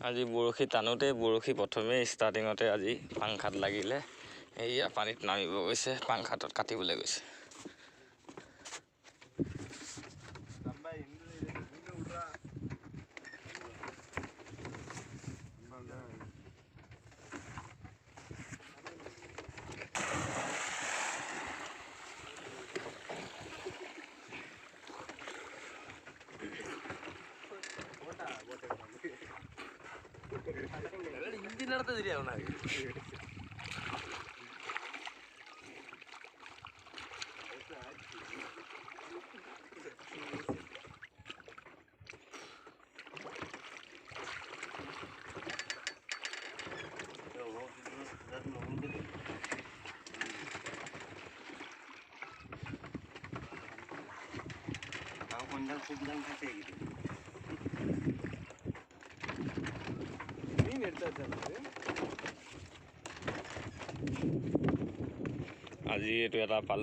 আজি বৰশী টানোতে বৰশী প্ৰথমে ষ্টাৰ্টিঙতে আজি পাংখাত লাগিলে এইয়া পানীত নামিব গৈছে পাংখাত কাটিবলৈ গৈছে আজি এইটো এটা পাল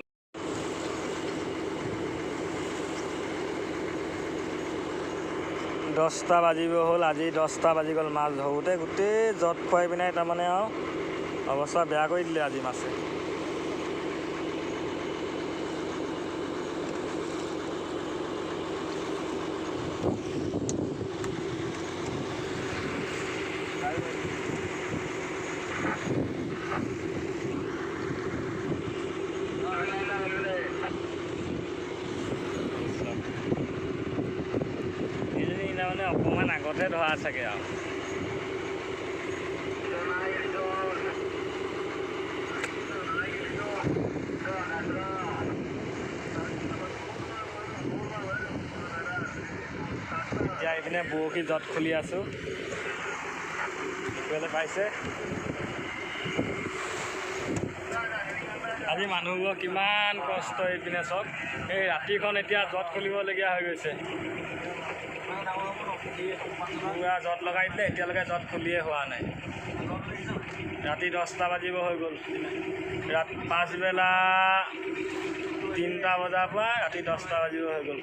10টা বাজিব হ'ল আজি 10টা বাজি গ'ল মাছ ধৰোঁতে গোটেই জট খুৱাই পিনে তাৰমানে আৰু অৱস্থা বেয়া কৰি দিলে আজি মাছে মানে অকণমান আগতে ধৰা চাগে আৰু এতিয়া এইপিনে বৰশী জট খুলি আছোঁ পাইছে আজি মানুহবোৰৰ কিমান কষ্ট এইপিনে চব এই ৰাতিখন এতিয়া জট খুলিবলগীয়া হৈ গৈছে পুৰা জট লগাই দিলে এতিয়ালৈকে জট খুলিয়ে হোৱা নাই ৰাতি 10টা বাজিব হৈ গ'ল পাছবেলা 3টা বজাৰ পৰা ৰাতি 10টা বাজিব হৈ গ'ল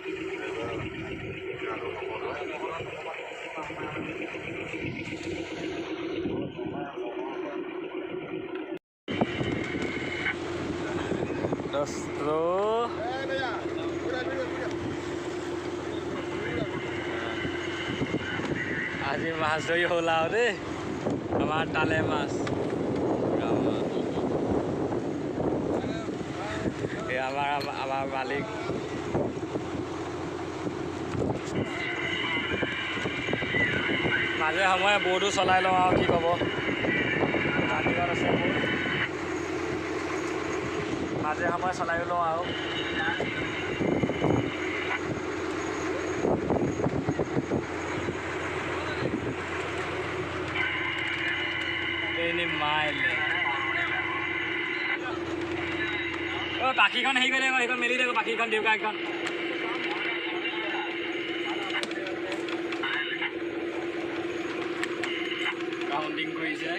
আজি মাছ ধৰি হ'ল আৰু দেই আমাৰ তালে মাছ এই আমাৰ মালিক মাজে সময়ে বৰ্ডো চলাই লওঁ আৰু কি ক'ব ৰাতিপুৱাত আছে মোৰ মাজে সময়ে চলাই লওঁ আৰু মাইলে অ' পাখিখন হেৰি কৰি সেইখন মেলি দেগো পাখিখন দেউকা এখন কাউণ্টিং কৰিছে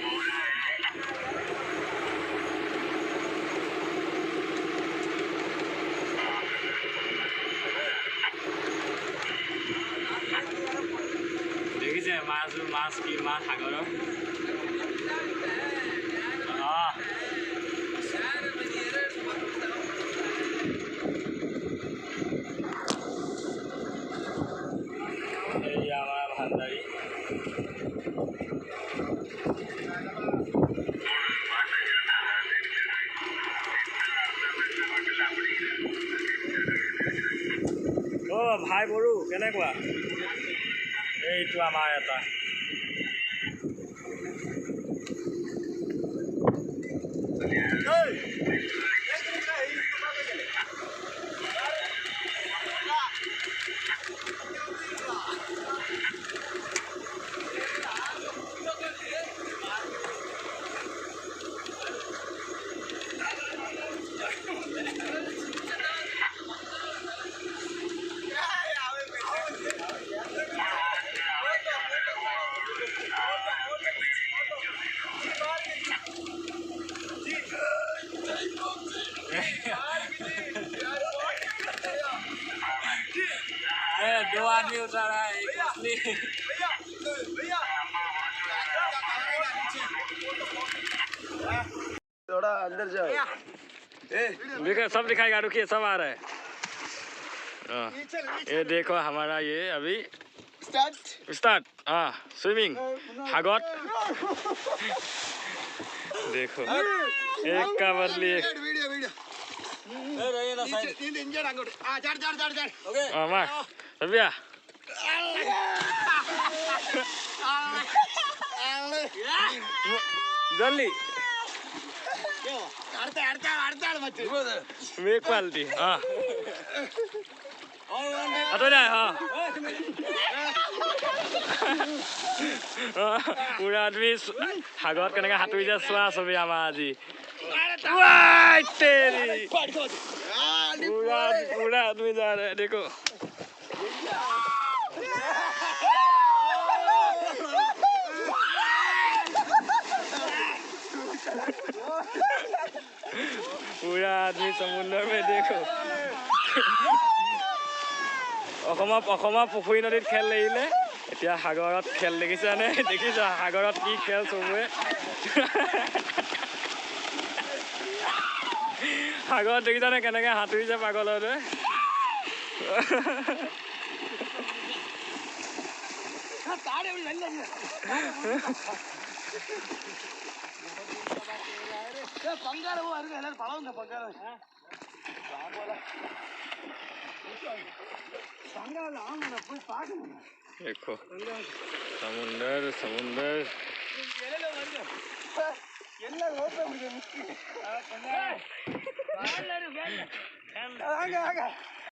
দেখিছে মাছ কি মাছ সাগৰৰ ভাই বড়ো কেনেকুৱা এইটো আমাৰ এটা दो आदमी उतारा है एक मछली इधर जाओ देखो सब दिखाएगा रुकिए सब आ रहा है ये देखो हमारा ये अभी स्टार्ट हाँ स्विमिंग हागत देखो एक का बदली एक मा सभ्या जल्दी एक क्वालिटी हाँ atau dah ha udah admis hagot kena hatu aja suara sobi ama aji wah teri udah admis ada dekho पूरा आदमी समुद्र में देखो অসমা পুখুৰী নদীত খেল লাগিলে এতিয়া সাগৰত খেল দেখিছানে দেখিছা সাগৰত কি খেল চবুৱে সাগৰত দেখিছানে কেনেকৈ সাঁতুৰিছে পাগলতে देखो समुंदर समुंदर